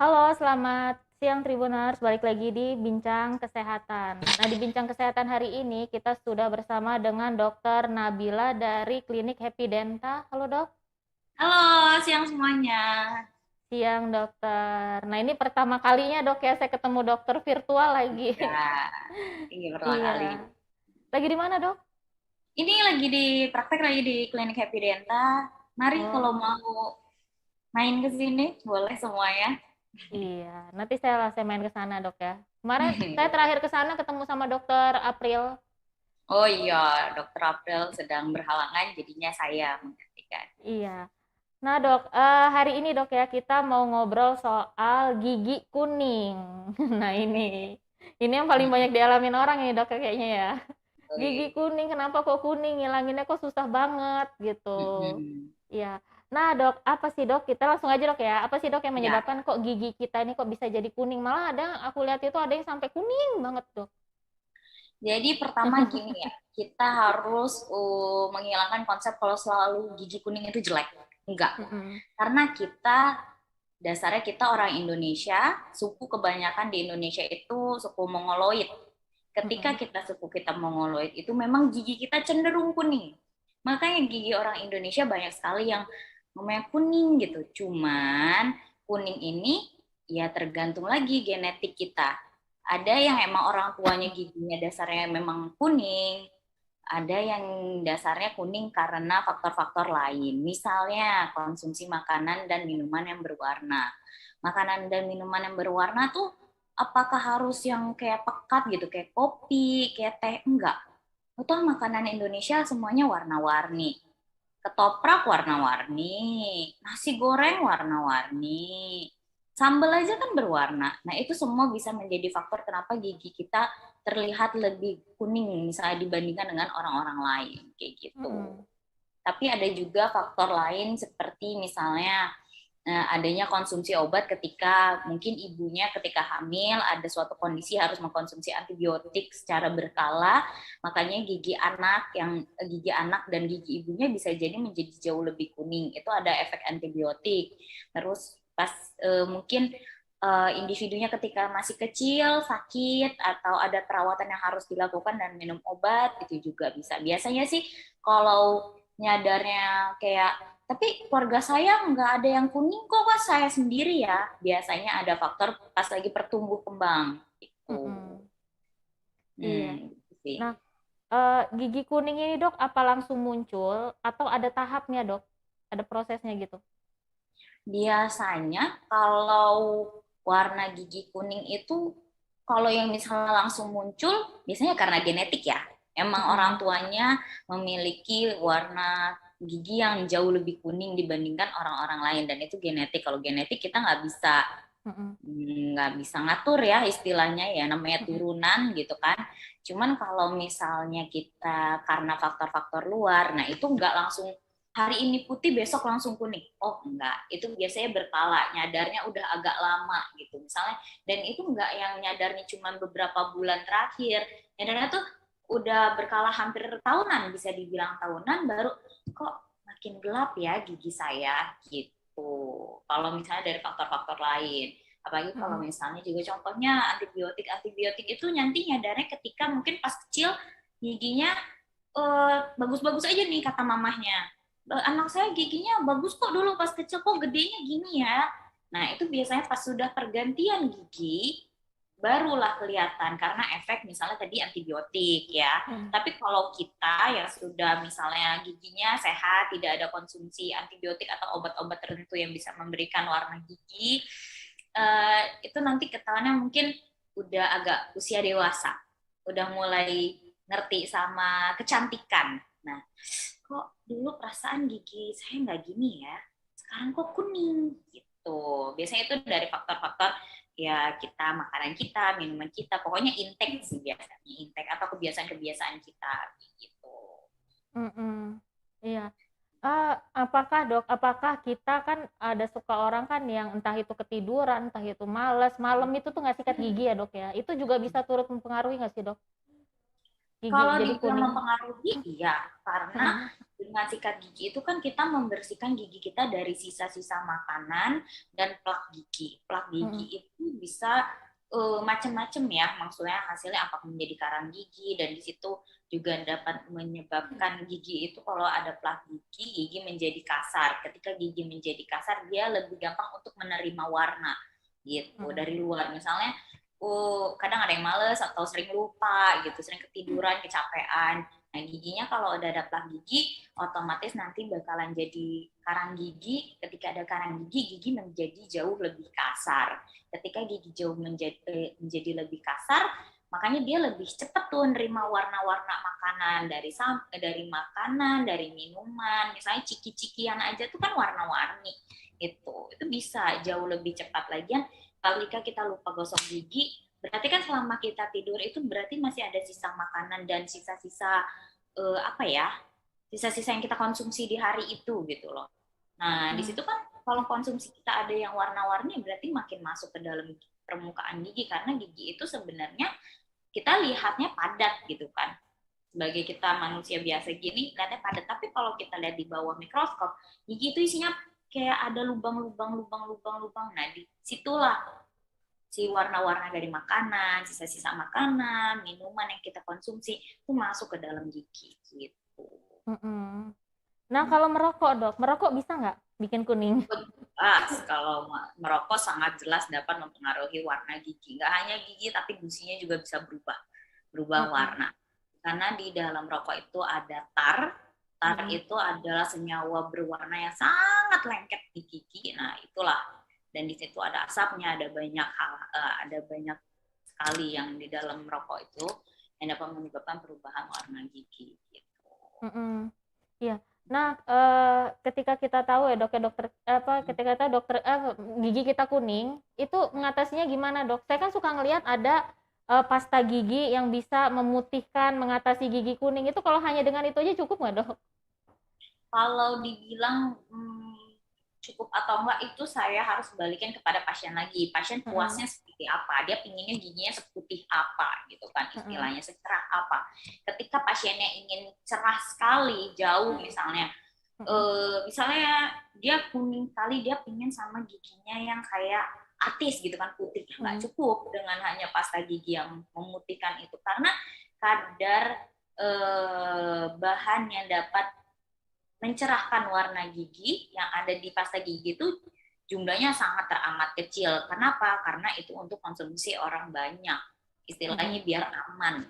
Halo, selamat siang Tribuners. Balik lagi di Bincang Kesehatan. Nah, di Bincang Kesehatan hari ini kita sudah bersama dengan Dokter Nabila dari Klinik Happy Denta. Halo, Dok. Halo, siang semuanya. Siang, Dokter. Nah, ini pertama kalinya, Dok, ya saya ketemu dokter virtual lagi. Ya, ini pertama kali. Iya. Lagi di mana, Dok? Ini lagi di praktek lagi di Klinik Happy Denta. Mari kalau Oh, mau main ke sini, boleh semuanya. iya. Nanti saya main ke sana, Dok, ya. Kemarin saya terakhir ke sana ketemu sama Dokter April. Oh iya, Dokter April sedang berhalangan, jadinya saya menggantikan. Iya. Nah, Dok, hari ini, Dok, ya kita mau ngobrol soal gigi kuning. Nah, ini yang paling banyak dialamin orang ini, Dok, ya, kayaknya ya. Gigi Oke. kuning, kenapa kok kuning? Ngilanginnya kok susah banget gitu. Mm-mm. Iya. Nah, Dok, apa sih, Dok? Kita langsung aja, Dok, ya. Apa sih, Dok, yang Ya, menyebabkan kok gigi kita ini kok bisa jadi kuning? Malah aku lihat itu ada yang sampai kuning banget, Dok. jadi pertama gini ya, kita harus menghilangkan konsep kalau selalu gigi kuning itu jelek. Enggak, Mm-mm. karena dasarnya kita orang Indonesia, suku kebanyakan di Indonesia itu suku Mongoloid. Ketika Mm-mm. kita Mongoloid itu memang gigi kita cenderung kuning. Makanya gigi orang Indonesia banyak sekali yang namanya kuning gitu. Cuman kuning ini ya tergantung lagi genetik kita. Ada yang emang orang tuanya giginya dasarnya memang kuning, ada yang dasarnya kuning karena faktor-faktor lain. Misalnya konsumsi makanan dan minuman yang berwarna. Makanan dan minuman yang berwarna tuh apakah harus yang kayak pekat gitu, kayak kopi, kayak teh? Enggak. Atau makanan Indonesia semuanya warna-warni. Ketoprak warna-warni, nasi goreng warna-warni, sambal aja kan berwarna. Nah, itu semua bisa menjadi faktor kenapa gigi kita terlihat lebih kuning misalnya dibandingkan dengan orang-orang lain kayak gitu. Mm-mm. Tapi ada juga faktor lain seperti misalnya adanya konsumsi obat ketika mungkin ibunya ketika hamil ada suatu kondisi harus mengkonsumsi antibiotik secara berkala, makanya gigi anak dan gigi ibunya bisa jadi menjadi jauh lebih kuning. Itu ada efek antibiotik. Terus pas mungkin individunya ketika masih kecil sakit atau ada perawatan yang harus dilakukan dan minum obat itu juga bisa. Biasanya sih kalau nyadarnya kayak tapi keluarga saya nggak ada yang kuning kok Kak, saya sendiri ya. Biasanya ada faktor pas lagi pertumbuh kembang gitu. Mm-mm. Iya. Gitu sih. Nah, gigi kuning ini, Dok, apa langsung muncul atau ada tahapnya, Dok? Ada prosesnya gitu? Biasanya kalau warna gigi kuning itu kalau yang misalnya langsung muncul biasanya karena genetik ya. Emang orang Mm-mm. tuanya memiliki warna gigi yang jauh lebih kuning dibandingkan orang-orang lain dan itu genetik. Kalau genetik kita Mm-mm. nggak bisa ngatur ya istilahnya ya namanya Mm-mm. turunan gitu kan. Cuman kalau misalnya kita karena faktor-faktor luar, nah itu nggak langsung hari ini putih besok langsung kuning. Oh enggak, itu biasanya berkala, nyadarnya udah agak lama gitu misalnya. Dan itu enggak yang nyadarnya cuma beberapa bulan terakhir, nyadarnya tuh udah berkala hampir tahunan, bisa dibilang tahunan baru kok makin gelap ya gigi saya gitu. Kalau misalnya dari faktor-faktor lain apalagi kalau Mm-mm. misalnya juga contohnya antibiotik itu nanti nyadarnya ketika mungkin pas kecil giginya bagus-bagus aja nih kata mamahnya. Anak saya giginya bagus kok dulu pas kecil kok gedenya gini ya. Nah itu biasanya pas sudah pergantian gigi barulah kelihatan karena efek misalnya tadi antibiotik ya. Mm-mm. Tapi kalau kita yang sudah misalnya giginya sehat, tidak ada konsumsi antibiotik atau obat-obat tertentu yang bisa memberikan warna gigi, itu nanti ketahuannya mungkin udah agak usia dewasa, udah mulai ngerti sama kecantikan. Nah, kok dulu perasaan gigi saya nggak gini ya, sekarang kok kuning gitu. Biasanya itu dari faktor-faktor ya kita, makanan kita, minuman kita, pokoknya intake sih biasanya, intake atau kebiasaan-kebiasaan kita gitu. Mm-mm. Iya. Apakah, Dok, apakah kita kan ada suka orang kan yang entah itu ketiduran, entah itu males, malam itu tuh nggak sikat gigi ya, Dok, ya? Itu juga bisa turut mempengaruhi nggak sih, Dok? gigi Kalau jadi dibilang kuning? mempengaruhi, iya, karena Mm-mm. dengan sikat gigi itu kan kita membersihkan gigi kita dari sisa-sisa makanan dan plak gigi. Plak Mm-mm. gigi itu bisa macam-macam ya, maksudnya hasilnya apakah menjadi karang gigi dan di situ juga dapat menyebabkan gigi itu kalau ada plak gigi, gigi menjadi kasar. Ketika gigi menjadi kasar, dia lebih gampang untuk menerima warna gitu Mm-mm. dari luar. Misalnya kadang ada yang males atau sering lupa gitu, sering ketiduran, kecapean. Nah, giginya kalau udah ada plak gigi, otomatis nanti bakalan jadi karang gigi. Ketika ada karang gigi, gigi menjadi jauh lebih kasar. Ketika gigi jauh menjadi lebih kasar, makanya dia lebih cepat tuh nerima warna-warna makanan dari makanan, dari minuman. Misalnya ciki-cikian aja tuh kan warna-warni. Itu bisa jauh lebih cepat lagi. Ketika kita lupa gosok gigi, berarti kan selama kita tidur itu berarti masih ada sisa makanan dan sisa-sisa apa ya, sisa-sisa yang kita konsumsi di hari itu gitu loh. Nah di Mm. situ kan kalau konsumsi kita ada yang warna-warni berarti makin masuk ke dalam permukaan gigi karena gigi itu sebenarnya kita lihatnya padat gitu kan. Sebagai kita manusia biasa gini lihatnya padat, tapi kalau kita lihat di bawah mikroskop gigi itu isinya kayak ada lubang-lubang. Nah di situlah si warna-warna dari makanan, sisa-sisa makanan, minuman yang kita konsumsi itu masuk ke dalam gigi gitu. Mm-mm. Nah, kalau merokok, Dok, merokok bisa nggak bikin kuning? Jelas kalau merokok sangat jelas dapat mempengaruhi warna gigi. Nggak hanya gigi tapi gusinya juga bisa berubah Mm-mm. warna. Karena di dalam rokok itu ada tar. Tar Mm-mm. itu adalah senyawa berwarna yang sangat lengket di gigi. Nah, itulah. Dan di situ ada asapnya, ada banyak sekali yang di dalam rokok itu yang dapat menyebabkan perubahan warna gigi gitu. Mm-mm. Iya. Nah, ketika kita tahu ya, Dok, ya dokter apa ketika tahu dokter gigi kita kuning, itu mengatasinya gimana, Dok? Saya kan suka ngelihat ada pasta gigi yang bisa memutihkan, mengatasi gigi kuning. Itu kalau hanya dengan itu aja cukup nggak, Dok? Kalau dibilang cukup atau enggak itu saya harus balikin kepada pasien lagi. Pasien Mm-mm. puasnya seperti apa? Dia pinginnya giginya seputih apa gitu kan Mm-mm. istilahnya, secerah apa. Ketika pasiennya ingin cerah sekali, jauh Mm-mm. misalnya dia kuning kali, dia pingin sama giginya yang kayak artis gitu kan, putih. Nggak Mm-mm. cukup dengan hanya pasta gigi yang memutihkan itu karena kadar bahan yang dapat mencerahkan warna gigi yang ada di pasta gigi itu jumlahnya sangat teramat kecil. Kenapa? Karena itu untuk konsumsi orang banyak. Mm-mm. Istilahnya biar aman,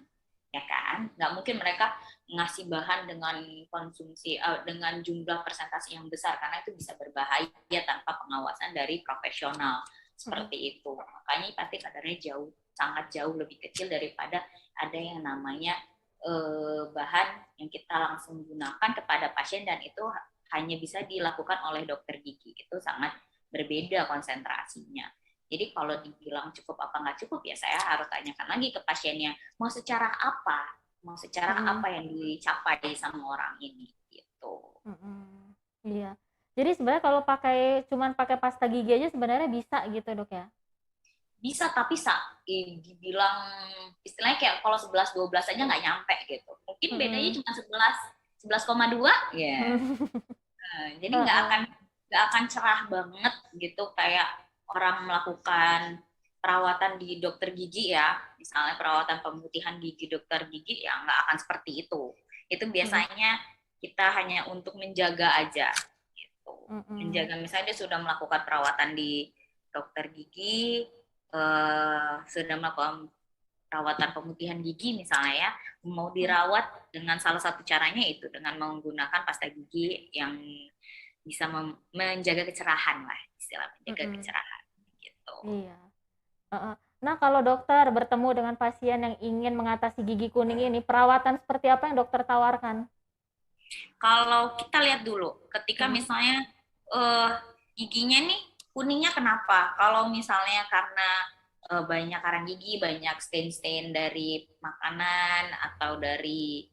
ya kan? Nggak mungkin mereka ngasih bahan dengan dengan jumlah persentase yang besar karena itu bisa berbahaya tanpa pengawasan dari profesional Mm-mm. seperti itu. Makanya pasti kadarnya sangat jauh lebih kecil daripada ada yang namanya bahan yang kita langsung gunakan kepada pasien dan itu hanya bisa dilakukan oleh dokter gigi. Itu sangat berbeda konsentrasinya. Jadi kalau dibilang cukup apa nggak cukup ya saya harus tanyakan lagi ke pasiennya mau secara Mm-mm. apa yang dicapai sama orang ini gitu. Mm-mm. Iya. Jadi sebenarnya kalau cuman pakai pasta gigi aja sebenarnya bisa gitu, Dok ya? Bisa tapi dibilang istilahnya kayak kalau 11 12 aja nggak nyampe gitu. Mungkin bedanya Mm-mm. cuma 11,2 ya. Jadi Heeh. nggak akan cerah banget gitu kayak orang melakukan perawatan di dokter gigi ya, misalnya perawatan pemutihan gigi dokter gigi ya nggak akan seperti itu. Itu Mm-mm. biasanya kita hanya untuk menjaga aja gitu. Mm-mm. Menjaga misalnya dia sudah melakukan perawatan di dokter gigi, sudah melakukan perawatan pemutihan gigi misalnya ya, mau Mm. dirawat dengan salah satu caranya itu dengan menggunakan pasta gigi yang bisa menjaga kecerahan lah, istilah menjaga Mm-mm. kecerahan gitu. Iya. Heeh. Nah, kalau dokter bertemu dengan pasien yang ingin mengatasi gigi kuning ini, perawatan seperti apa yang dokter tawarkan? Kalau kita lihat dulu, ketika Mm-mm. misalnya giginya nih kuningnya kenapa? Kalau misalnya karena banyak karang gigi, banyak stain-stain dari makanan atau dari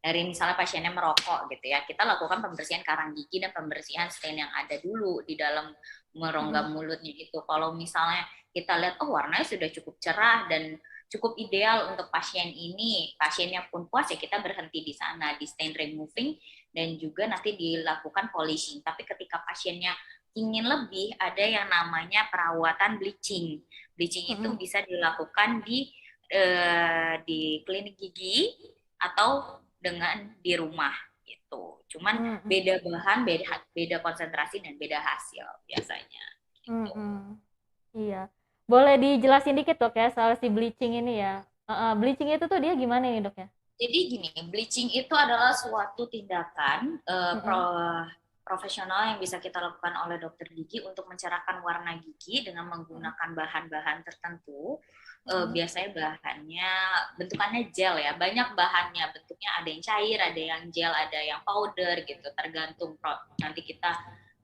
misalnya pasiennya merokok gitu ya, kita lakukan pembersihan karang gigi dan pembersihan stain yang ada dulu di dalam merongga Mm-mm. mulutnya itu. Kalau misalnya kita lihat oh warnanya sudah cukup cerah dan cukup ideal untuk pasien ini. Pasiennya pun puas ya kita berhenti di sana, di stain removing dan juga nanti dilakukan polishing. Tapi ketika pasiennya ingin lebih, ada yang namanya perawatan bleaching. Bleaching itu Mm-mm. bisa dilakukan di klinik gigi atau dengan di rumah gitu. Cuman Mm-mm. beda bahan, beda konsentrasi dan beda hasil biasanya. Gitu. Mm-mm. Iya. Boleh dijelasin dikit dok ya soal si bleaching ini ya. Bleaching itu tuh dia gimana nih dok ya? Jadi gini, bleaching itu adalah suatu tindakan Mm-mm. profesional yang bisa kita lakukan oleh dokter gigi untuk mencerahkan warna gigi dengan menggunakan bahan-bahan tertentu. Mm-mm. Biasanya bahannya bentukannya gel ya, banyak bahannya, bentuknya ada yang cair, ada yang gel, ada yang powder gitu, tergantung nanti kita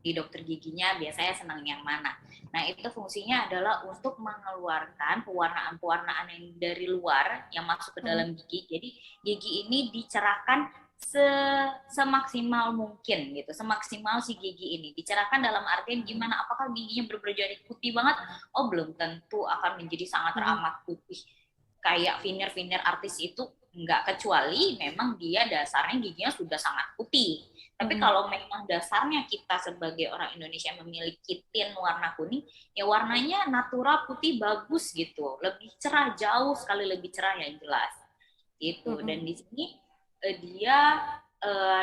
di dokter giginya biasanya senang yang mana. Nah, itu fungsinya adalah untuk mengeluarkan pewarnaan-pewarnaan yang dari luar yang masuk ke Mm-mm. dalam gigi. Jadi gigi ini dicerahkan semaksimal mungkin gitu, semaksimal si gigi ini dicerahkan dalam artian gimana, apakah giginya benar-benar jadi putih banget? Oh, belum tentu akan menjadi sangat Mm-mm. teramat putih kayak veneer artis itu, enggak, kecuali memang dia dasarnya giginya sudah sangat putih. Tapi Mm-mm. kalau memang dasarnya kita sebagai orang Indonesia memiliki tin warna kuning, ya warnanya natural putih bagus gitu, lebih cerah, jauh sekali lebih cerah yang jelas gitu. Mm-mm. Dan di sini dia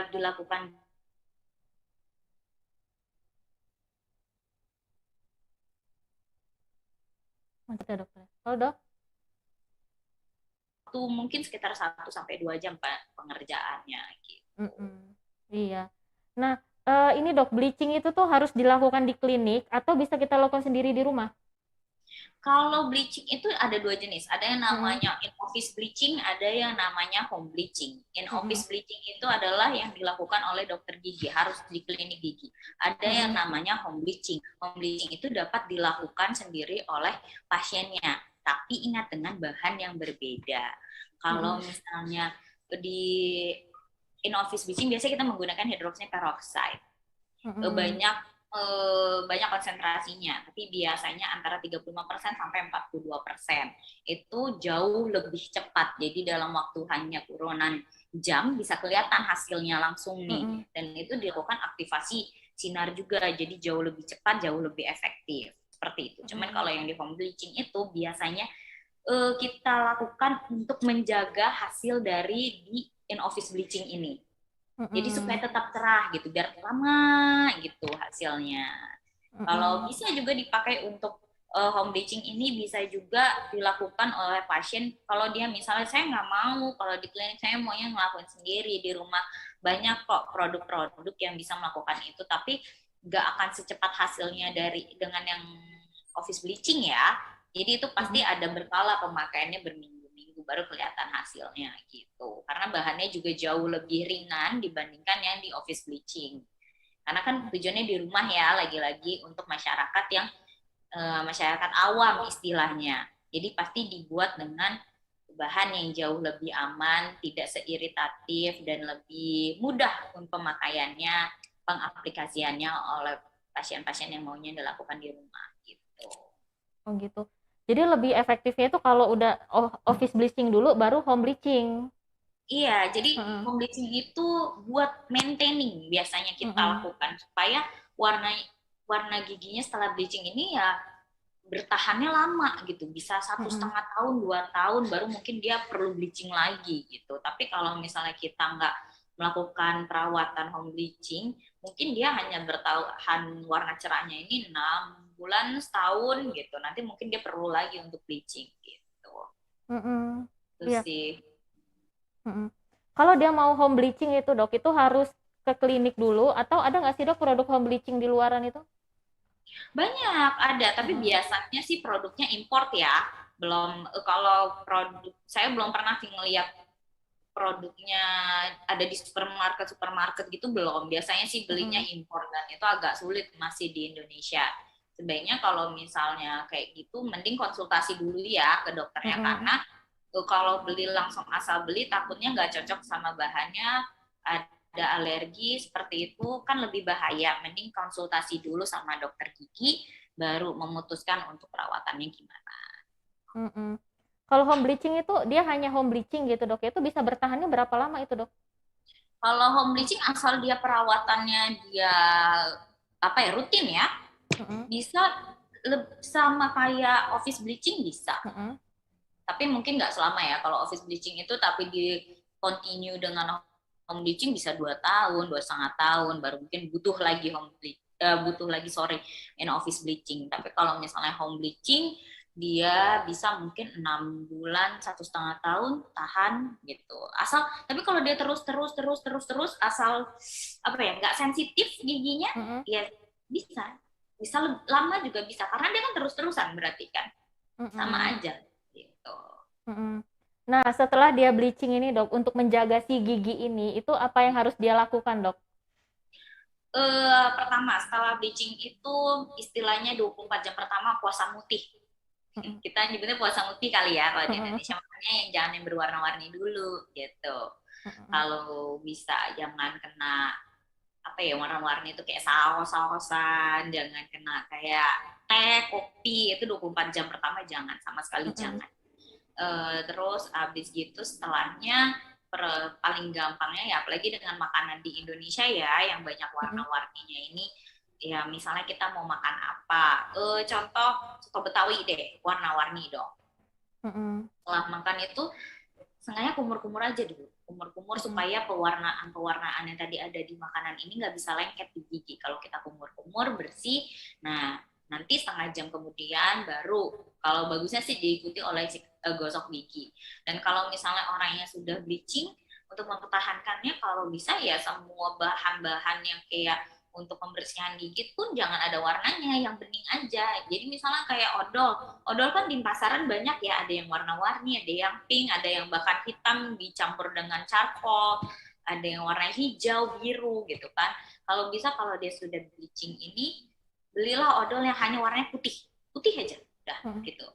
dilakukan Lanjut ya dokter. Kalau dok? waktu mungkin sekitar 1 sampai 2 jam pengerjaannya gitu. Mm-mm. Iya. Nah, ini dok, bleaching itu tuh harus dilakukan di klinik atau bisa kita lakukan sendiri di rumah? Kalau bleaching itu ada 2 jenis, ada yang Mm-mm. namanya in office bleaching, ada yang namanya home bleaching. In Mm-mm. office bleaching itu adalah yang dilakukan oleh dokter gigi, harus di klinik gigi. Ada yang Mm-mm. namanya home bleaching. Home bleaching itu dapat dilakukan sendiri oleh pasiennya, tapi ingat dengan bahan yang berbeda. Kalau Mm-mm. misalnya di in office bleaching biasanya kita menggunakan hydroxy peroxide, Mm-mm. banyak banyak konsentrasinya, tapi biasanya antara 35% sampai 42%. Itu jauh lebih cepat. Jadi dalam waktu hanya turunan jam bisa kelihatan hasilnya langsung nih. Mm-mm. Dan itu dilakukan aktivasi sinar juga, jadi jauh lebih cepat, jauh lebih efektif. Seperti itu. Cuman Mm-mm. kalau yang di home bleaching itu biasanya kita lakukan untuk menjaga hasil dari di in office bleaching ini. Jadi supaya Mm-mm. tetap cerah gitu, biar lama gitu hasilnya. Kalau Mm-mm. bisa juga dipakai untuk home bleaching ini bisa juga dilakukan oleh pasien. Kalau dia misalnya saya nggak mau, kalau di klinik saya maunya ngelakuin sendiri di rumah. Banyak kok produk-produk yang bisa melakukan itu, tapi nggak akan secepat hasilnya dari dengan yang office bleaching ya. Jadi itu pasti Mm-mm. ada berkala pemakaiannya berminggu-minggu baru kelihatan hasilnya gitu. Karena bahannya juga jauh lebih ringan dibandingkan yang di office bleaching. Karena kan tujuannya di rumah ya, lagi-lagi untuk masyarakat yang masyarakat awam istilahnya. Jadi pasti dibuat dengan bahan yang jauh lebih aman, tidak seiritatif dan lebih mudah untuk pemakaiannya, pengaplikasiannya oleh pasien-pasien yang maunya dilakukan di rumah gitu. Oh gitu. Jadi lebih efektifnya itu kalau udah office bleaching dulu baru home bleaching. Iya, jadi Mm-mm. home bleaching itu buat maintaining biasanya kita Mm-mm. lakukan supaya warna warna giginya setelah bleaching ini ya bertahannya lama gitu, bisa satu Mm-mm. setengah tahun 2 tahun baru mungkin dia perlu bleaching lagi gitu. Tapi kalau misalnya kita nggak melakukan perawatan home bleaching, mungkin dia hanya bertahan warna cerahnya ini 6 bulan setahun gitu, nanti mungkin dia perlu lagi untuk bleaching gitu. Mm-mm. Itu Iya. sih. Mm-mm. Kalau dia mau home bleaching itu dok, itu harus ke klinik dulu atau ada nggak sih dok produk home bleaching di luaran itu? Banyak ada, tapi Mm-mm. biasanya sih produknya import ya. Belum kalau produk saya belum pernah sih ngeliat produknya ada di supermarket gitu, belum. Biasanya sih belinya Mm-mm. impor dan itu agak sulit masih di Indonesia. Sebaiknya kalau misalnya kayak gitu mending konsultasi dulu ya ke dokternya, Mm-mm. karena kalau beli langsung asal beli takutnya nggak cocok sama bahannya, ada alergi seperti itu kan lebih bahaya. Mending konsultasi dulu sama dokter gigi baru memutuskan untuk perawatannya gimana. Mm-mm. Kalau home bleaching itu dia hanya home bleaching gitu dok, itu bisa bertahannya berapa lama itu dok? Kalau home bleaching asal dia perawatannya dia apa ya rutin ya, Mm-mm, bisa sama kayak office bleaching bisa. mm-mm, Tapi mungkin nggak selama ya kalau office bleaching itu, tapi di continue dengan home bleaching bisa 2 tahun, 2,5 tahun, baru mungkin butuh lagi butuh lagi sorry in office bleaching. Tapi kalau misalnya home bleaching dia bisa mungkin 6 bulan, 1,5 tahun tahan gitu. Asal tapi kalau dia terus asal apa ya nggak sensitif giginya mm-mm, ya bisa bisa lama juga bisa karena dia kan terus-terusan berarti kan sama mm-mm, aja gitu. mm-mm. Nah, setelah dia bleaching ini dok, untuk menjaga si gigi ini, itu apa yang harus dia lakukan dok? Pertama setelah bleaching itu istilahnya 24 jam pertama puasa mutih. Mm-mm, Kita nyebutnya puasa mutih kali ya kalau di mm-mm, Indonesia, makanya yang jangan yang berwarna-warni dulu gitu. mm-mm, Kalau bisa jangan kena apa ya warna-warni itu kayak saus-sausan, jangan kena kayak teh, kopi, itu 24 jam pertama jangan, sama sekali mm-mm, jangan. Terus abis gitu setelahnya paling gampangnya ya apalagi dengan makanan di Indonesia ya yang banyak mm-mm, warna-warninya ini, ya misalnya kita mau makan apa, contoh soto Betawi deh warna-warni dong. mm-mm, Setelah makan itu sengaja kumur-kumur aja dulu, kumur-kumur mm-mm, supaya pewarnaan-pewarnaan yang tadi ada di makanan ini nggak bisa lengket di gigi. Kalau kita kumur-kumur bersih, nah nanti setengah jam kemudian baru, kalau bagusnya sih diikuti oleh gosok gigi. Dan kalau misalnya orangnya sudah bleaching, untuk mempertahankannya kalau bisa ya semua bahan-bahan yang kayak untuk pembersihan gigi pun jangan ada warnanya, yang bening aja. Jadi misalnya kayak odol kan di pasaran banyak ya, ada yang warna-warni, ada yang pink, ada yang bahkan hitam dicampur dengan charcoal, ada yang warna hijau, biru gitu kan. Kalau bisa kalau dia sudah bleaching ini, belilah odol yang hanya warnanya putih, putih aja, udah mm-mm, gitu.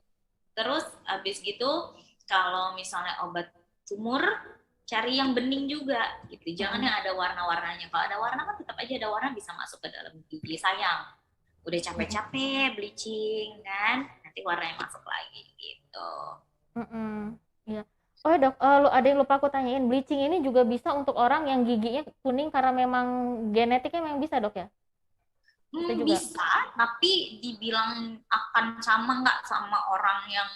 Terus habis gitu kalau misalnya obat kumur cari yang bening juga gitu, jangan mm-mm, yang ada warna-warnanya. Kalau ada warna kan tetap aja ada warna bisa masuk ke dalam gigi, sayang udah mm-mm, capek-capek bleaching kan nanti warnanya masuk lagi gitu. mm-mm. Iya. Oh ya dok, ada yang lupa aku tanyain, bleaching ini juga bisa untuk orang yang giginya kuning karena memang genetiknya memang bisa dok ya? Bisa juga. Bisa tapi dibilang akan sama nggak sama orang yang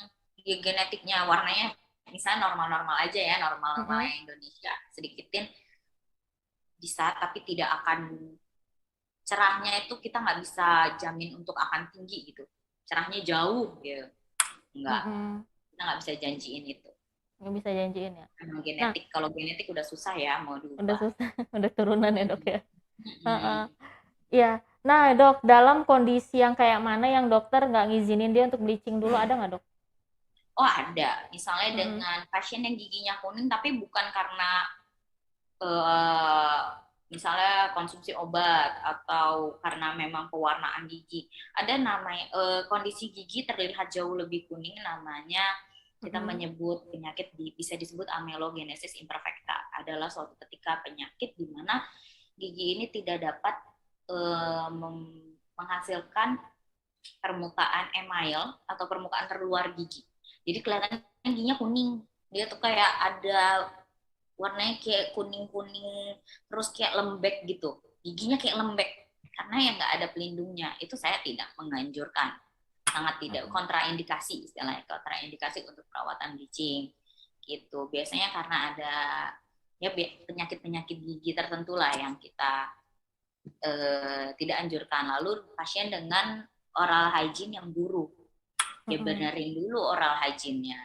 genetiknya warnanya misalnya normal-normal aja ya, normal-normal Mm-mm, yang Indonesia sedikitin bisa, tapi tidak akan cerahnya itu kita nggak bisa jamin untuk akan tinggi gitu, cerahnya jauh gitu nggak, mm-mm. kita nggak bisa janjiin itu. Nggak bisa janjiin ya. Emang Nah, genetik, kalau genetik udah susah ya mau udah diubah. susah, udah turunan ya dok ya. Heeh. Mm-mm. Iya. Nah dok, dalam kondisi yang kayak mana yang dokter nggak ngizinin dia untuk bleaching dulu, ada nggak dok? Oh ada, misalnya Mm-mm, dengan pasien yang giginya kuning tapi bukan karena eh, misalnya konsumsi obat atau karena memang pewarnaan gigi. Ada namanya kondisi gigi terlihat jauh lebih kuning, namanya kita mm-mm, menyebut penyakit bisa disebut amelogenesis imperfecta. Adalah suatu ketika penyakit di mana gigi ini tidak dapat menghasilkan permukaan email atau permukaan terluar gigi. Jadi kelihatan giginya kuning. Dia tuh kayak ada warnanya kayak kuning-kuning terus kayak lembek gitu. Giginya kayak lembek karena yang nggak ada pelindungnya. Itu saya tidak menganjurkan. Sangat tidak, mm-mm, kontraindikasi istilahnya, kontraindikasi untuk perawatan bleaching gitu. Biasanya karena ada ya penyakit-penyakit gigi tertentu lah yang kita tidak anjurkan. Lalu pasien dengan oral hygiene yang buruk, ya mm-mm, benerin dulu oral hygiene-nya,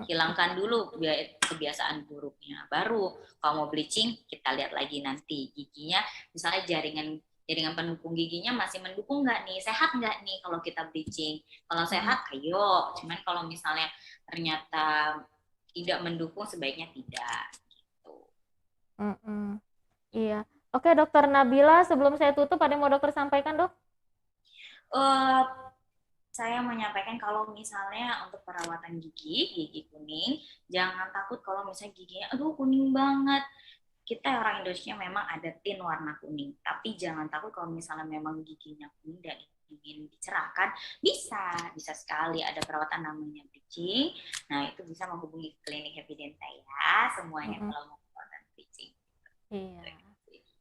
hilangkan dulu kebiasaan buruknya, baru kalau mau bleaching kita lihat lagi nanti giginya, misalnya jaringan jaringan pendukung giginya masih mendukung nggak nih, sehat nggak nih kalau kita bleaching. Kalau mm-mm, sehat ayo, cuman kalau misalnya ternyata tidak mendukung sebaiknya tidak gitu. mm-mm. Iya. Oke dokter Nabila, sebelum saya tutup ada yang mau dokter sampaikan dok? uh, saya menyampaikan kalau misalnya untuk perawatan gigi kuning, jangan takut kalau misalnya giginya, aduh kuning banget. Kita orang Indonesia memang ada tint warna kuning, tapi jangan takut kalau misalnya memang giginya kuning dan ingin dicerahkan, bisa sekali ada perawatan namanya bleaching. Nah, itu bisa menghubungi klinik Evidenta ya, semuanya Mm-mm. kalau mau perawatan bleaching. Iya.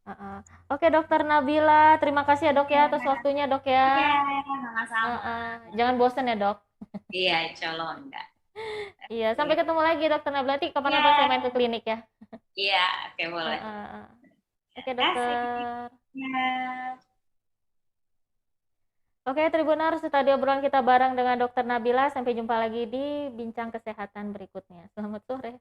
Heeh. Oke, Dokter Nabila, terima kasih ya dok ya atas waktunya dok Iya, ya. sama-sama. Jangan bosen ya dok. Iya, insya Allah enggak. Iya, sampai ketemu lagi Dokter Nabila. Nanti kapan-kapan saya main ke Iya, klinik ya. iya, oke boleh. Heeh. Oke Terima kasih. dokter. Ya. Oke Tribuners, itu tadi obrolan kita bareng dengan Dokter Nabila. Sampai jumpa lagi di bincang kesehatan berikutnya. Selamat sore.